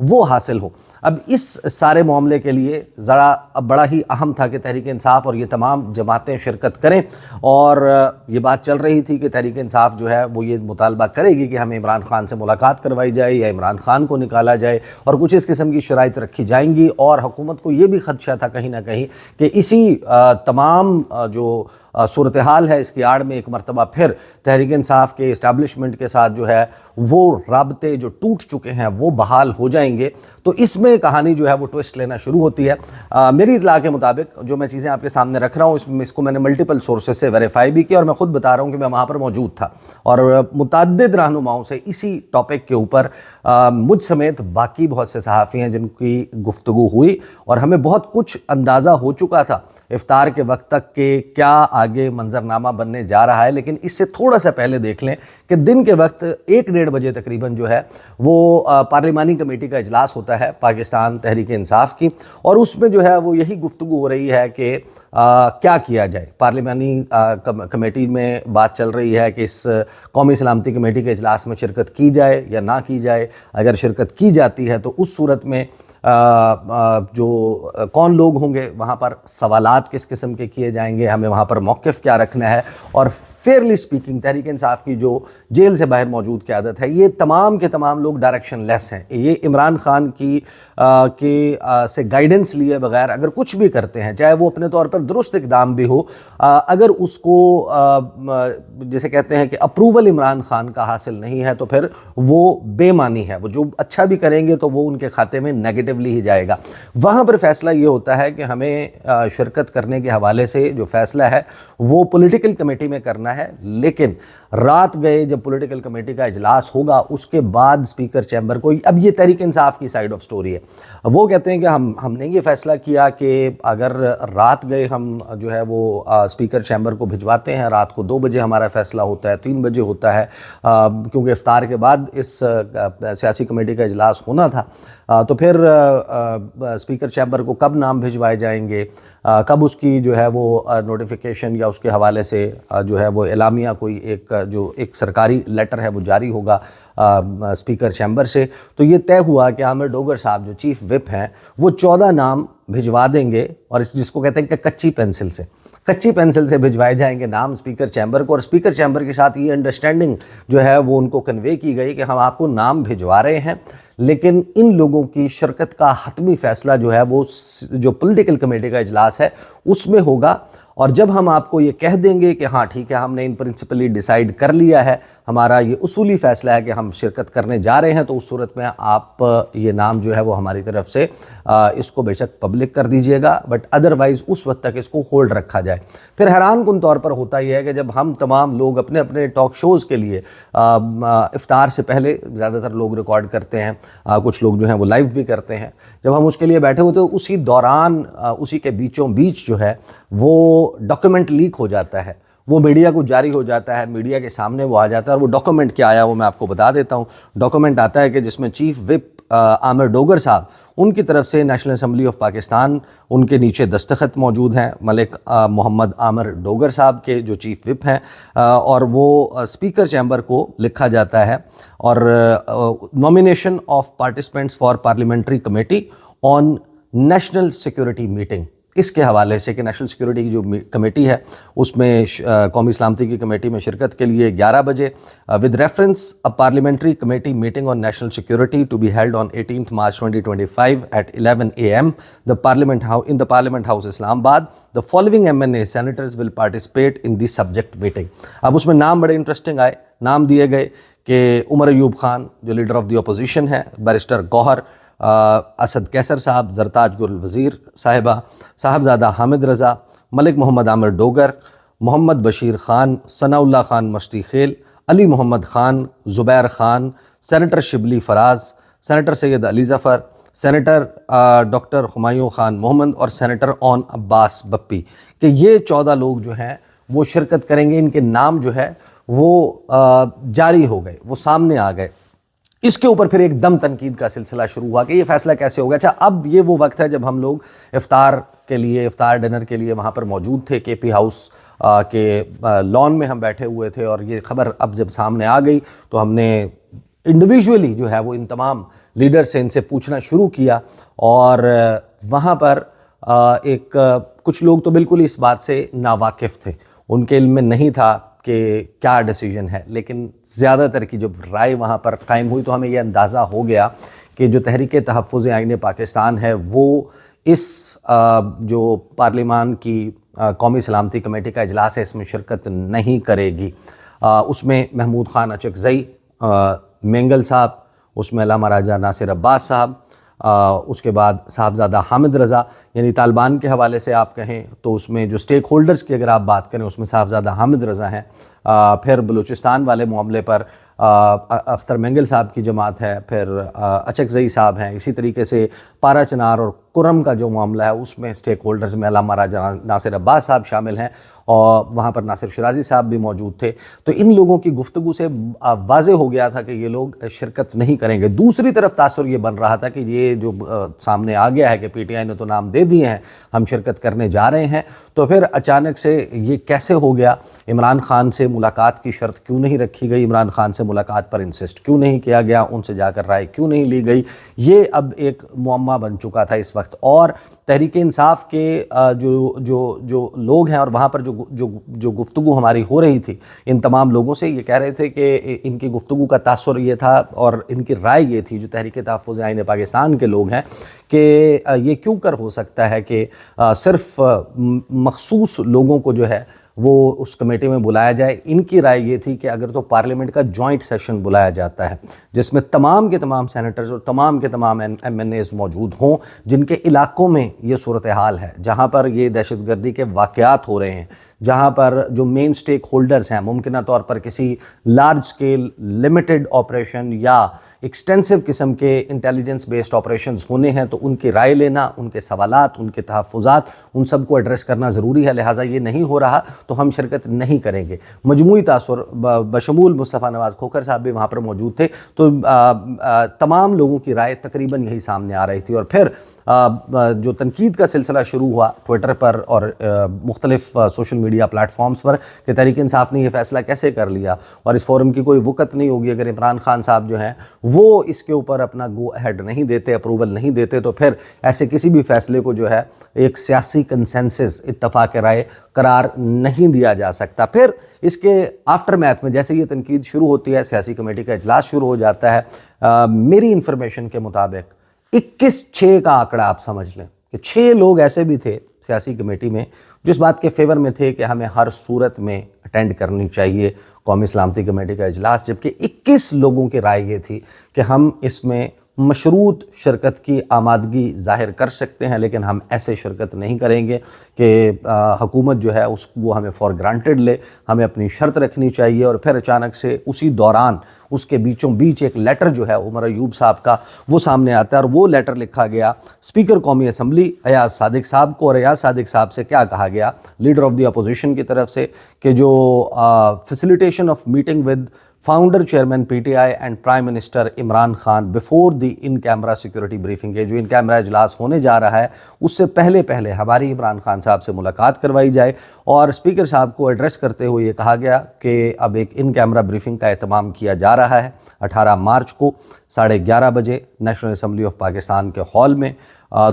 وہ حاصل ہو۔ اب اس سارے معاملے کے لیے ذرا اب بڑا ہی اہم تھا کہ تحریک انصاف اور یہ تمام جماعتیں شرکت کریں، اور یہ بات چل رہی تھی کہ تحریک انصاف جو ہے وہ یہ مطالبہ کرے گی کہ ہمیں عمران خان سے ملاقات کروائی جائے یا عمران خان کو نکالا جائے، اور کچھ اس قسم کی شرائط رکھی جائیں گی، اور حکومت کو یہ بھی خدشہ تھا کہیں نہ کہیں کہ اسی تمام جو صورتحال ہے اس کی آڑ میں ایک مرتبہ پھر تحریک انصاف کے اسٹیبلشمنٹ کے ساتھ جو ہے وہ رابطے جو ٹوٹ چکے ہیں وہ بحال ہو جائیں گے، تو اس میں کہانی جو ہے وہ ٹوسٹ لینا شروع ہوتی ہے۔ میری اطلاع کے مطابق جو میں چیزیں آپ کے سامنے رکھ رہا ہوں اس کو میں نے ملٹیپل سورسز سے ویریفائی بھی کیا، اور میں خود بتا رہا ہوں کہ میں وہاں پر موجود تھا، اور متعدد رہنماؤں سے اسی ٹاپک کے اوپر مجھ سمیت باقی بہت سے صحافی ہیں جن کی گفتگو ہوئی، اور ہمیں بہت کچھ اندازہ ہو چکا تھا افطار کے وقت تک کہ کیا آگے منظرنامہ بننے جا رہا ہے۔ لیکن اس سے تھوڑا سا پہلے دیکھ لیں کہ دن کے وقت 1-1:30 بجے تقریباً جو ہے وہ پارلیمانی کمیٹی کا اجلاس ہوتا ہے پاکستان تحریک انصاف کی، اور اس میں جو ہے وہ یہی گفتگو ہو رہی ہے کہ کیا کیا جائے۔ پارلیمانی کمیٹی میں بات چل رہی ہے کہ اس قومی سلامتی کمیٹی کے اجلاس میں شرکت کی جائے یا نہ کی جائے۔ اگر شرکت کی جاتی ہے تو اس صورت میں جو کون لوگ ہوں گے وہاں پر، سوالات کس قسم کے کیے جائیں گے، ہمیں وہاں پر موقف کیا رکھنا ہے، اور فیئرلی سپیکنگ تحریک انصاف کی جو جیل سے باہر موجود قیادت ہے، یہ تمام کے تمام لوگ ڈائریکشن لیس ہیں۔ یہ عمران خان کی سے گائیڈنس لیے بغیر اگر کچھ بھی کرتے ہیں، چاہے وہ اپنے طور پر درست اقدام بھی ہو، اگر اس کو جسے کہتے ہیں کہ اپروول عمران خان کا حاصل نہیں ہے تو پھر وہ بے معنی ہے۔ وہ جو اچھا بھی کریں گے تو وہ ان کے کھاتے میں نیگیٹولی ہی جائے گا۔ وہاں پر فیصلہ یہ ہوتا ہے کہ ہمیں شرکت کرنے کے حوالے سے جو فیصلہ ہے وہ پولیٹیکل کمیٹی میں کرنا ہے، لیکن رات گئے جب پولیٹیکل کمیٹی کا اجلاس ہوگا اس کے بعد اسپیکر چیمبر کو، اب یہ تحریک انصاف کی سائیڈ آف سٹوری ہے، وہ کہتے ہیں کہ ہم نے یہ فیصلہ کیا کہ اگر رات گئے ہم جو ہے وہ اسپیکر چیمبر کو بھجواتے ہیں، رات کو 2 بجے ہمارا فیصلہ ہوتا ہے، 3 بجے ہوتا ہے، کیونکہ افطار کے بعد اس سیاسی کمیٹی کا اجلاس ہونا تھا، تو پھر اسپیکر چیمبر کو کب نام بھجوائے جائیں گے، کب اس کی جو ہے وہ نوٹیفیکیشن یا اس کے حوالے سے جو ہے وہ اعلامیہ کوئی ایک سرکاری لیٹر ہے وہ جاری ہوگا اسپیکر چیمبر سے، تو یہ طے ہوا کہ عامر ڈوگر صاحب جو چیف وپ ہیں وہ 14 نام بھجوا دیں گے، اور جس کو کہتے ہیں کہ کچی پینسل سے بھجوائے جائیں گے نام اسپیکر چیمبر کو، اور اسپیکر چیمبر کے ساتھ یہ انڈرسٹینڈنگ جو ہے وہ ان کو کنوے کی گئی کہ ہم آپ کو نام بھجوا رہے ہیں، لیکن ان لوگوں کی شرکت کا حتمی فیصلہ جو ہے وہ جو پولیٹیکل کمیٹی کا اجلاس ہے اس میں ہوگا، اور جب ہم آپ کو یہ کہہ دیں گے کہ ہاں ٹھیک ہے ہم نے ان پرنسپلی ڈیسائیڈ کر لیا ہے، ہمارا یہ اصولی فیصلہ ہے کہ ہم شرکت کرنے جا رہے ہیں، تو اس صورت میں آپ یہ نام جو ہے وہ ہماری طرف سے اس کو بے شک پبلک کر دیجئے گا، بٹ ادروائز اس وقت تک اس کو ہولڈ رکھا جائے۔ پھر حیران کن طور پر ہوتا یہ ہے کہ جب ہم تمام لوگ اپنے اپنے ٹاک شوز کے لیے افطار سے پہلے زیادہ تر لوگ ریکارڈ کرتے ہیں، کچھ لوگ جو ہیں وہ لائیو بھی کرتے ہیں، جب ہم اس کے لیے بیٹھے ہوتے ہیں اسی دوران اسی کے بیچوں بیچ جو ہے وہ ڈاکیومنٹ لیک ہو جاتا ہے، وہ میڈیا کو جاری ہو جاتا ہے، میڈیا کے سامنے وہ آ جاتا ہے، اور وہ ڈاکیومنٹ کیا آیا وہ میں آپ کو بتا دیتا ہوں۔ ڈاکیومنٹ آتا ہے کہ جس میں چیف وپ عامر ڈوگر صاحب ان کی طرف سے نیشنل اسمبلی آف پاکستان، ان کے نیچے دستخط موجود ہیں ملک محمد عامر ڈوگر صاحب کے جو چیف وپ ہیں، اور وہ اسپیکر چیمبر کو لکھا جاتا ہے، اور nomination of participants for parliamentary committee on national security meeting, اس کے حوالے سے کہ نیشنل سیکورٹی کی جو کمیٹی ہے اس میں قومی سلامتی کی کمیٹی میں شرکت کے لیے 11 بجے with reference a parliamentary committee meeting on national security to be held on 18 March 2025 at 11 AM in the Parliament House Islam Abad. The following MNA senators will participate in the subject meeting. اب اس میں نام بڑے interesting آئے، نام دیے گئے کہ عمر ایوب خان جو لیڈر آف دی اپوزیشن ہے، بیرسٹر گوہر اسد کیسر صاحب، زرتاج گل وزیر صاحبہ، صاحبزادہ حامد رضا، ملک محمد عامر ڈوگر، محمد بشیر خان، ثناء اللہ خان مشتی خیل، علی محمد خان، زبیر خان، سینیٹر شبلی فراز، سینیٹر سید علی ظفر، سینیٹر ڈاکٹر ہمایوں خان محمد، اور سینیٹر اون عباس بپی، کہ یہ 14 لوگ جو ہیں وہ شرکت کریں گے۔ ان کے نام جو ہے وہ جاری ہو گئے، وہ سامنے آ گئے۔ اس کے اوپر پھر ایک دم تنقید کا سلسلہ شروع ہوا کہ یہ فیصلہ کیسے ہوگا۔ اچھا، اب یہ وہ وقت ہے جب ہم لوگ افطار ڈنر کے لیے وہاں پر موجود تھے، کے پی ہاؤس کے لان میں ہم بیٹھے ہوئے تھے، اور یہ خبر اب جب سامنے آ گئی تو ہم نے انڈیویجولی جو ہے وہ ان تمام لیڈر سے ان سے پوچھنا شروع کیا، اور وہاں پر ایک کچھ لوگ تو بالکل اس بات سے ناواقف تھے، ان کے علم میں نہیں تھا کہ کیا ڈیسیجن ہے، لیکن زیادہ تر کی جب رائے وہاں پر قائم ہوئی تو ہمیں یہ اندازہ ہو گیا کہ جو تحریک تحفظ آئین پاکستان ہے وہ اس جو پارلیمان کی قومی سلامتی کمیٹی کا اجلاس ہے اس میں شرکت نہیں کرے گی۔ اس میں محمود خان اچکزئی مینگل صاحب، اس میں علامہ راجہ ناصر عباس صاحب، اس کے بعد صاحبزادہ حامد رضا، یعنی طالبان کے حوالے سے آپ کہیں تو اس میں جو سٹیک ہولڈرز کی اگر آپ بات کریں اس میں صاحبزادہ حامد رضا ہیں، پھر بلوچستان والے معاملے پر اختر مینگل صاحب کی جماعت ہے، پھر اچکزئی صاحب ہیں، اسی طریقے سے پارا چنار اور کرم کا جو معاملہ ہے اس میں سٹیک ہولڈرز میں علامہ راجہ ناصر عباس صاحب شامل ہیں، اور وہاں پر ناصر شرازی صاحب بھی موجود تھے۔ تو ان لوگوں کی گفتگو سے واضح ہو گیا تھا کہ یہ لوگ شرکت نہیں کریں گے۔ دوسری طرف تاثر یہ بن رہا تھا کہ یہ جو سامنے آ گیا ہے کہ پی ٹی آئی نے تو نام دے دیے ہیں ہم شرکت کرنے جا رہے ہیں، تو پھر اچانک سے یہ کیسے ہو گیا؟ عمران خان سے ملاقات کی شرط کیوں نہیں رکھی گئی؟ عمران خان سے ملاقات پر انسسٹ کیوں نہیں کیا گیا؟ ان سے جا کر رائے کیوں نہیں لی گئی؟ یہ اب ایک معمہ بن چکا تھا اس وقت، اور تحریک انصاف کے جو لوگ ہیں اور وہاں پر جو گفتگو ہماری ہو رہی تھی ان تمام لوگوں سے، یہ کہہ رہے تھے کہ ان کی گفتگو کا تاثر یہ تھا اور ان کی رائے یہ تھی جو تحریک تحفظ آئین پاکستان کے لوگ ہیں کہ یہ کیوں کر ہو سکتا ہے کہ صرف مخصوص لوگوں کو جو ہے وہ اس کمیٹی میں بلایا جائے۔ ان کی رائے یہ تھی کہ اگر تو پارلیمنٹ کا جوائنٹ سیشن بلایا جاتا ہے جس میں تمام کے تمام سینیٹرز اور تمام کے تمام ایم این ایز موجود ہوں جن کے علاقوں میں یہ صورتحال ہے، جہاں پر یہ دہشت گردی کے واقعات ہو رہے ہیں، جہاں پر جو مین سٹیک ہولڈرز ہیں ممکنہ طور پر کسی لارج سکیل لمیٹڈ آپریشن یا ایکسٹینسو قسم کے انٹیلیجنس بیسڈ آپریشنز ہونے ہیں، تو ان کی رائے لینا، ان کے سوالات، ان کے تحفظات، ان سب کو ایڈریس کرنا ضروری ہے، لہٰذا یہ نہیں ہو رہا تو ہم شرکت نہیں کریں گے۔ مجموعی تاثر بشمول مصطفیٰ نواز کھوکھر صاحب بھی وہاں پر موجود تھے، تو تمام لوگوں کی رائے تقریباً یہی سامنے آ رہی تھی، اور پھر جو تنقید کا سلسلہ شروع ہوا ٹویٹر پر اور مختلف سوشل میڈیا پلیٹ فارمز پر کہ تحریک انصاف نے یہ فیصلہ کیسے کر لیا، اور اس فورم کی کوئی وقت نہیں ہوگی اگر عمران خان صاحب جو ہیں وہ اس کے اوپر اپنا گو اہیڈ نہیں دیتے، اپروول نہیں دیتے، تو پھر ایسے کسی بھی فیصلے کو جو ہے ایک سیاسی کنسنسس، اتفاق رائے قرار نہیں دیا جا سکتا۔ پھر اس کے آفٹر میتھ میں جیسے یہ تنقید شروع ہوتی ہے، سیاسی کمیٹی کا اجلاس شروع ہو جاتا ہے۔ میری انفارمیشن کے مطابق 21/6 کا آنکڑا آپ سمجھ لیں کہ 6 لوگ ایسے بھی تھے سیاسی کمیٹی میں جو اس بات کے فیور میں تھے کہ ہمیں ہر صورت میں اٹینڈ کرنی چاہیے قومی سلامتی کمیٹی کا اجلاس، جبکہ 21 لوگوں کی رائے یہ تھی کہ ہم اس میں مشروط شرکت کی آمادگی ظاہر کر سکتے ہیں، لیکن ہم ایسے شرکت نہیں کریں گے کہ حکومت جو ہے وہ ہمیں فار گرانٹڈ لے، ہمیں اپنی شرط رکھنی چاہیے۔ اور پھر اچانک سے اسی دوران اس کے بیچوں بیچ ایک لیٹر جو ہے عمر ایوب صاحب کا وہ سامنے آتا ہے، اور وہ لیٹر لکھا گیا اسپیکر قومی اسمبلی ایاز صادق صاحب کو، اور ایاز صادق صاحب سے کیا کہا گیا لیڈر آف دی اپوزیشن کی طرف سے کہ جو facilitation of meeting with founder chairman P T I and prime minister Imran Khan before the in camera security briefing ہے، جو ان کیمرہ اجلاس ہونے جا رہا ہے اس سے پہلے ہماری عمران خان صاحب سے ملاقات کروائی جائے، اور اسپیکر صاحب کو ایڈریس کرتے ہوئے یہ کہا گیا کہ اب ایک ان کیمرہ بریفنگ کا اہتمام کیا جا رہا ہے 18 مارچ کو 11:30 بجے نیشنل اسمبلی آف پاکستان کے ہال میں۔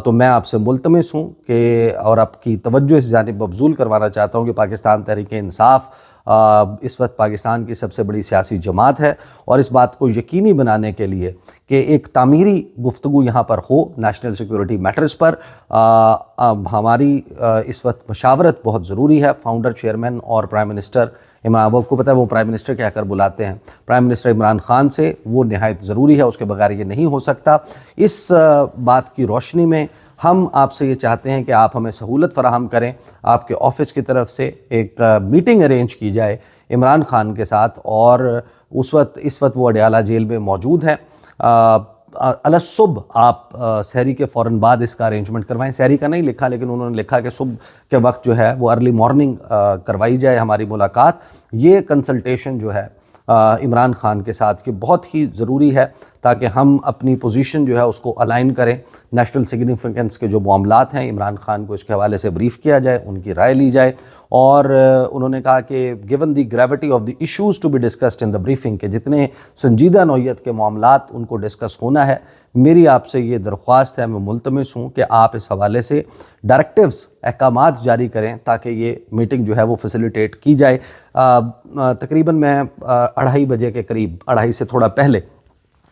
تو میں آپ سے ملتمس ہوں کہ اور آپ کی توجہ اس جانب مبذول کروانا چاہتا ہوں کہ پاکستان تحریک انصاف اس وقت پاکستان کی سب سے بڑی سیاسی جماعت ہے، اور اس بات کو یقینی بنانے کے لیے کہ ایک تعمیری گفتگو یہاں پر ہو نیشنل سیکورٹی میٹرز پر، ہماری اس وقت مشاورت بہت ضروری ہے فاؤنڈر چیئرمین اور پرائم منسٹر آپ کو پتہ ہے وہ پرائم منسٹر کہہ کر بلاتے ہیں پرائم منسٹر عمران خان سے، وہ نہایت ضروری ہے، اس کے بغیر یہ نہیں ہو سکتا۔ اس بات کی روشنی میں ہم آپ سے یہ چاہتے ہیں کہ آپ ہمیں سہولت فراہم کریں، آپ کے آفس کی طرف سے ایک میٹنگ ارینج کی جائے عمران خان کے ساتھ، اور اس وقت وہ اڈیالہ جیل میں موجود ہیں۔ صبح آپ سحری کے فوراً بعد اس کا ارینجمنٹ کروائیں، سحری کا نہیں لکھا لیکن انہوں نے لکھا کہ صبح کے وقت جو ہے وہ ارلی مارننگ کروائی جائے ہماری ملاقات۔ یہ کنسلٹیشن جو ہے عمران خان کے ساتھ، یہ بہت ہی ضروری ہے تاکہ ہم اپنی پوزیشن جو ہے اس کو الائن کریں۔ نیشنل سگنیفیکنس کے جو معاملات ہیں عمران خان کو اس کے حوالے سے بریف کیا جائے، ان کی رائے لی جائے، اور انہوں نے کہا کہ given the gravity of the issues to be discussed in the briefing, کہ جتنے سنجیدہ نوعیت کے معاملات ان کو ڈسکس ہونا ہے، میری آپ سے یہ درخواست ہے، میں ملتمس ہوں کہ آپ اس حوالے سے ڈائریکٹیوز، احکامات جاری کریں تاکہ یہ میٹنگ جو ہے وہ فیسیلیٹیٹ کی جائے۔ تقریباً میں 2:30 بجے کے قریب، 2:30 سے تھوڑا پہلے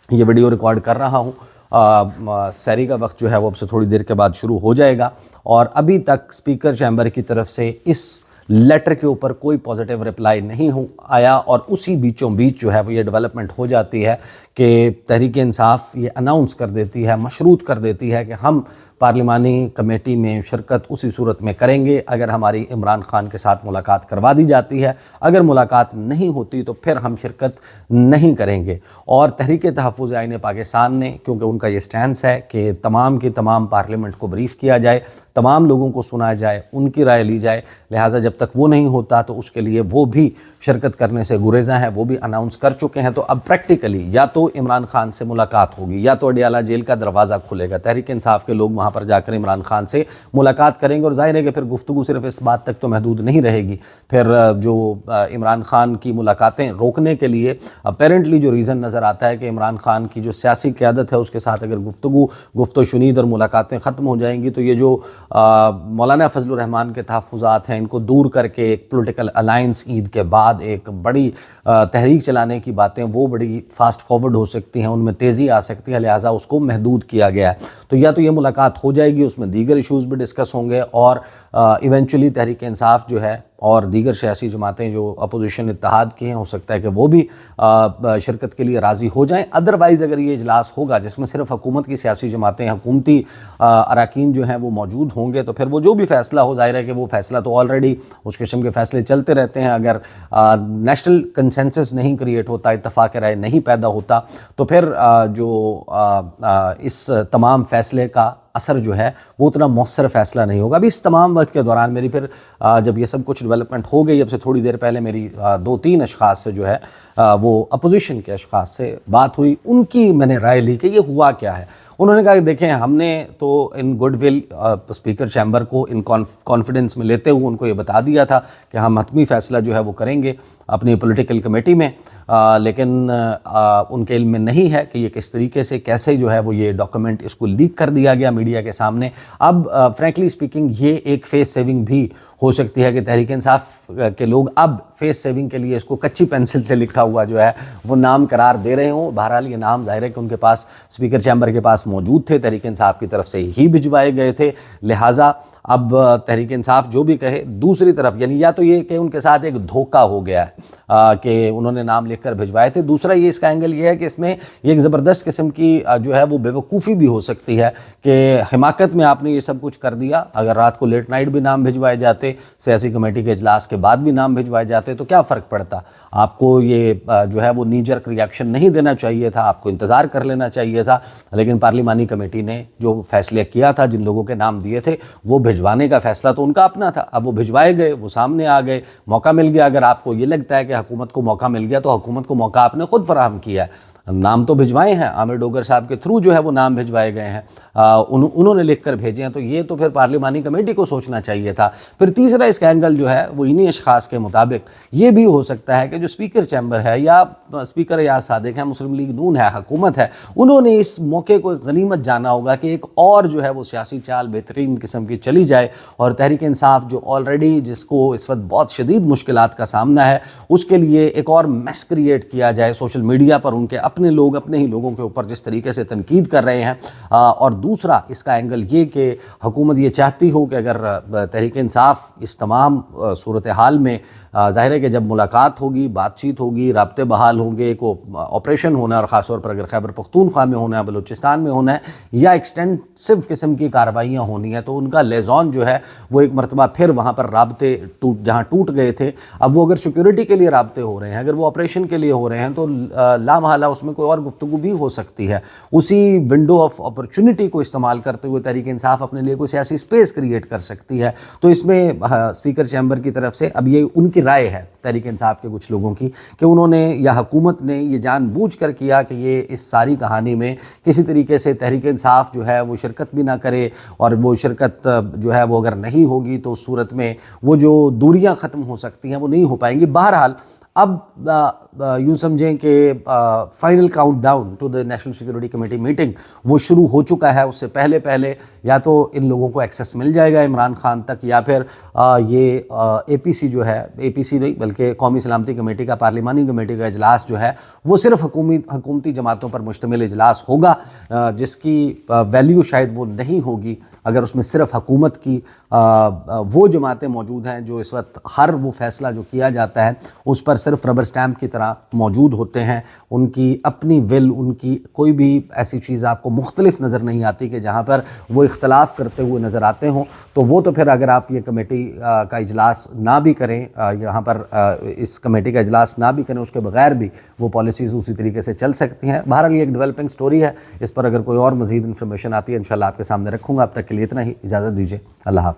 یہ ویڈیو ریکارڈ کر رہا ہوں۔ سحری کا وقت جو ہے وہ اب سے تھوڑی دیر کے بعد شروع ہو جائے گا، اور ابھی تک اسپیکر چیمبر کی طرف سے اس لیٹر کے اوپر کوئی پازیٹیو رپلائی نہیں آیا، اور اسی بیچوں بیچ جو ہے وہ یہ ڈیولپمنٹ ہو جاتی ہے کہ تحریک انصاف یہ اناؤنس کر دیتی ہے، مشروط کر دیتی ہے کہ ہم پارلیمانی کمیٹی میں شرکت اسی صورت میں کریں گے اگر ہماری عمران خان کے ساتھ ملاقات کروا دی جاتی ہے، اگر ملاقات نہیں ہوتی تو پھر ہم شرکت نہیں کریں گے۔ اور تحریک تحفظ آئین پاکستان نے، کیونکہ ان کا یہ سٹینس ہے کہ تمام کی تمام پارلیمنٹ کو بریف کیا جائے، تمام لوگوں کو سنا جائے، ان کی رائے لی جائے، لہٰذا جب تک وہ نہیں ہوتا تو اس کے لیے وہ بھی شرکت کرنے سے گریزاں ہیں، وہ بھی اناؤنس کر چکے ہیں۔ تو اب پریکٹیکلی یا تو عمران خان سے ملاقات ہوگی یا تو اڈیالہ جیل کا دروازہ کھلے گا، تحریک انصاف کے لوگ وہاں پر جا کر عمران خان سے ملاقات کریں گے، اور ظاہر ہے کہ پھر گفتگو صرف اس بات تک تو محدود نہیں رہے گی، پھر جو عمران خان کی ملاقاتیں روکنے کے لیے اپیرنٹلی جو ریزن نظر آتا ہے کہ عمران خان کی جو سیاسی قیادت ہے اس کے ساتھ اگر گفت و شنید اور ملاقاتیں ختم ہو جائیں گی تو یہ جو مولانا فضل الرحمان کے تحفظات ہیں ان کو دور کر کے ایک پولیٹیکل الائنس عید کے بعد ایک بڑی تحریک چلانے کی باتیں وہ بڑی فاسٹ فارورڈ ہو سکتی ہیں، ان میں تیزی آ سکتی ہے، لہٰذا اس کو محدود کیا گیا ہے۔ تو یا تو یہ ملاقات ہو جائے گی، اس میں دیگر ایشوز بھی ڈسکس ہوں گے، اور ایونچولی تحریک انصاف جو ہے اور دیگر سیاسی جماعتیں جو اپوزیشن اتحاد کی ہیں، ہو سکتا ہے کہ وہ بھی شرکت کے لیے راضی ہو جائیں۔ ادروائز اگر یہ اجلاس ہوگا جس میں صرف حکومت کی سیاسی جماعتیں، حکومتی اراکین جو ہیں وہ موجود ہوں گے، تو پھر وہ جو بھی فیصلہ ہو، ظاہر ہے کہ وہ فیصلہ تو آلریڈی اس قسم کے فیصلے چلتے رہتے ہیں، اگر نیشنل کنسنسس نہیں کریٹ ہوتا، اتفاق رائے نہیں پیدا ہوتا، تو پھر جو اس تمام فیصلے کا اثر جو ہے وہ اتنا مؤثر فیصلہ نہیں ہوگا۔ ابھی اس تمام وقت کے دوران میری پھر جب یہ سب کچھ ڈیولپمنٹ ہو گئی، اب سے تھوڑی دیر پہلے میری 2-3 اشخاص سے جو ہے وہ اپوزیشن کے اشخاص سے بات ہوئی، ان کی میں نے رائے لی کہ یہ ہوا کیا ہے۔ انہوں نے کہا کہ دیکھیں، ہم نے تو in good will speaker chamber کو ان کانفیڈنس میں لیتے ہوئے ان کو یہ بتا دیا تھا کہ ہم حتمی فیصلہ جو ہے وہ کریں گے اپنی پولیٹیکل کمیٹی میں، لیکن ان کے علم میں نہیں ہے کہ یہ کس طریقے سے کیسے جو ہے وہ یہ ڈاکومنٹ اس کو لیک کر دیا گیا میڈیا کے سامنے۔ اب فرینکلی اسپیکنگ یہ ایک فیس سیونگ بھی ہو سکتی ہے کہ تحریک انصاف کے لوگ اب فیس سیونگ کے لیے اس کو کچی پینسل سے لکھا ہوا جو ہے وہ نام قرار دے رہے ہوں۔ بہرحال یہ نام ظاہر ہے کہ ان کے پاس اسپیکر چیمبر کے پاس موجود تھے، تحریک انصاف کی طرف سے ہی بھجوائے گئے تھے، لہٰذا اب تحریک انصاف جو بھی کہے، دوسری طرف یعنی یا تو یہ کہ ان کے ساتھ ایک دھوکہ ہو گیا ہے کہ انہوں نے نام لکھ کر بھجوائے تھے، دوسرا یہ اس کا اینگل یہ ہے کہ اس میں یہ ایک زبردست قسم کی جو ہے وہ بے وقوفی بھی ہو سکتی ہے کہ حماقت میں آپ نے یہ سب کچھ کر دیا۔ اگر رات کو لیٹ نائٹ بھی نام بھجوائے جاتے، سیاسی کمیٹی کے اجلاس کے بعد بھی نام بھجوائے جاتے تو کیا فرق پڑتا؟ آپ کو یہ جو ہے وہ نی جرک ریاکشن نہیں دینا چاہیے تھا، آپ کو انتظار کر لینا چاہیے تھا، لیکن پارلیمانی کمیٹی نے جو فیصلے کیا تھا، جن لوگوں کے نام دیے تھے، وہ بھجوانے کا فیصلہ تو ان کا اپنا تھا۔ اب وہ بھجوائے گئے، وہ سامنے آ گئے، موقع مل گیا۔ اگر آپ کو یہ لگتا ہے کہ حکومت کو موقع مل گیا تو حکومت کو موقع آپ نے خود فراہم کیا ہے، نام تو بھجوائے ہیں، عامر ڈوگر صاحب کے تھرو جو ہے وہ نام بھجوائے گئے ہیں، انہوں نے لکھ کر بھیجے ہیں، تو یہ تو پھر پارلیمانی کمیٹی کو سوچنا چاہیے تھا۔ پھر تیسرا اس کا اینگل جو ہے وہ انہی اشخاص کے مطابق یہ بھی ہو سکتا ہے کہ جو اسپیکر چیمبر ہے یا اسپیکر ایاز صادق ہے، مسلم لیگ نون ہے، حکومت ہے، انہوں نے اس موقع کو ایک غنیمت جانا ہوگا کہ ایک اور جو ہے وہ سیاسی چال بہترین قسم کی چلی جائے، اور تحریک انصاف جو آلریڈی جس کو اس وقت بہت شدید مشکلات کا سامنا ہے، اس کے لیے ایک اور میس کریٹ کیا جائے سوشل میڈیا پر، ان کے اپنے لوگ اپنے ہی لوگوں کے اوپر جس طریقے سے تنقید کر رہے ہیں۔ اور دوسرا اس کا اینگل یہ کہ حکومت یہ چاہتی ہو کہ اگر تحریک انصاف اس تمام صورتحال میں ظاہر ہے کہ جب ملاقات ہوگی، بات چیت ہوگی، رابطے بحال ہوں گے، ایک آپریشن ہونا ہے، اور خاص طور پر اگر خیبر پختونخوا میں ہونا ہے، بلوچستان میں ہونا ہے، یا ایکسٹینسو قسم کی کارروائیاں ہونی ہیں، تو ان کا لیزون جو ہے وہ ایک مرتبہ پھر وہاں پر رابطے جہاں ٹوٹ گئے تھے، اب وہ اگر سیکیورٹی کے لیے رابطے ہو رہے ہیں، اگر وہ آپریشن کے لیے ہو رہے ہیں، تو لامحالہ اس میں کوئی اور گفتگو بھی ہو سکتی ہے۔ اسی ونڈو آف اپرچونٹی کو استعمال کرتے ہوئے تحریک انصاف اپنے لیے کوئی سیاسی سپیس کریٹ کر سکتی ہے۔ تو اس میں اسپیکر چیمبر کی طرف سے اب یہ ان کے کی رائے ہے تحریک انصاف کے کچھ لوگوں کی کہ انہوں نے یا حکومت نے یہ جان بوجھ کر کیا کہ یہ اس ساری کہانی میں کسی طریقے سے تحریک انصاف جو ہے وہ شرکت بھی نہ کرے، اور وہ شرکت جو ہے وہ اگر نہیں ہوگی تو اس صورت میں وہ جو دوریاں ختم ہو سکتی ہیں وہ نہیں ہو پائیں گی۔ بہرحال اب یوں سمجھیں کہ final countdown to the national security committee meeting وہ شروع ہو چکا ہے۔ اس سے پہلے یا تو ان لوگوں کو ایکسیس مل جائے گا عمران خان تک، یا پھر یہ اے پی سی جو ہے، اے پی سی نہیں بلکہ قومی سلامتی کمیٹی کا، پارلیمانی کمیٹی کا اجلاس جو ہے وہ صرف حکومتی جماعتوں پر مشتمل اجلاس ہوگا، جس کی ویلیو شاید وہ نہیں ہوگی اگر اس میں صرف حکومت کی وہ جماعتیں موجود ہیں جو اس وقت ہر وہ فیصلہ جو کیا جاتا ہے اس پر صرف ربر سٹیمپ کی طرح موجود ہوتے ہیں، ان کی اپنی ان کی کوئی بھی ایسی چیز آپ کو مختلف نظر نہیں آتی کہ جہاں پر وہ اختلاف کرتے ہوئے نظر آتے ہوں۔ تو وہ تو پھر اگر آپ یہ کمیٹی کا اجلاس نہ بھی کریں، یہاں پر اس کمیٹی کا اجلاس نہ بھی کریں، اس کے بغیر بھی وہ پالیسیز اسی طریقے سے چل سکتی ہیں۔ بہرحال یہ ایک ڈیولپنگ سٹوری ہے، اس پر اگر کوئی اور مزید انفارمیشن آتی ہے انشاءاللہ آپ کے سامنے رکھوں گا۔ اب تک کے لیے اتنا ہی، اجازت دیجیے، اللہ حافظ۔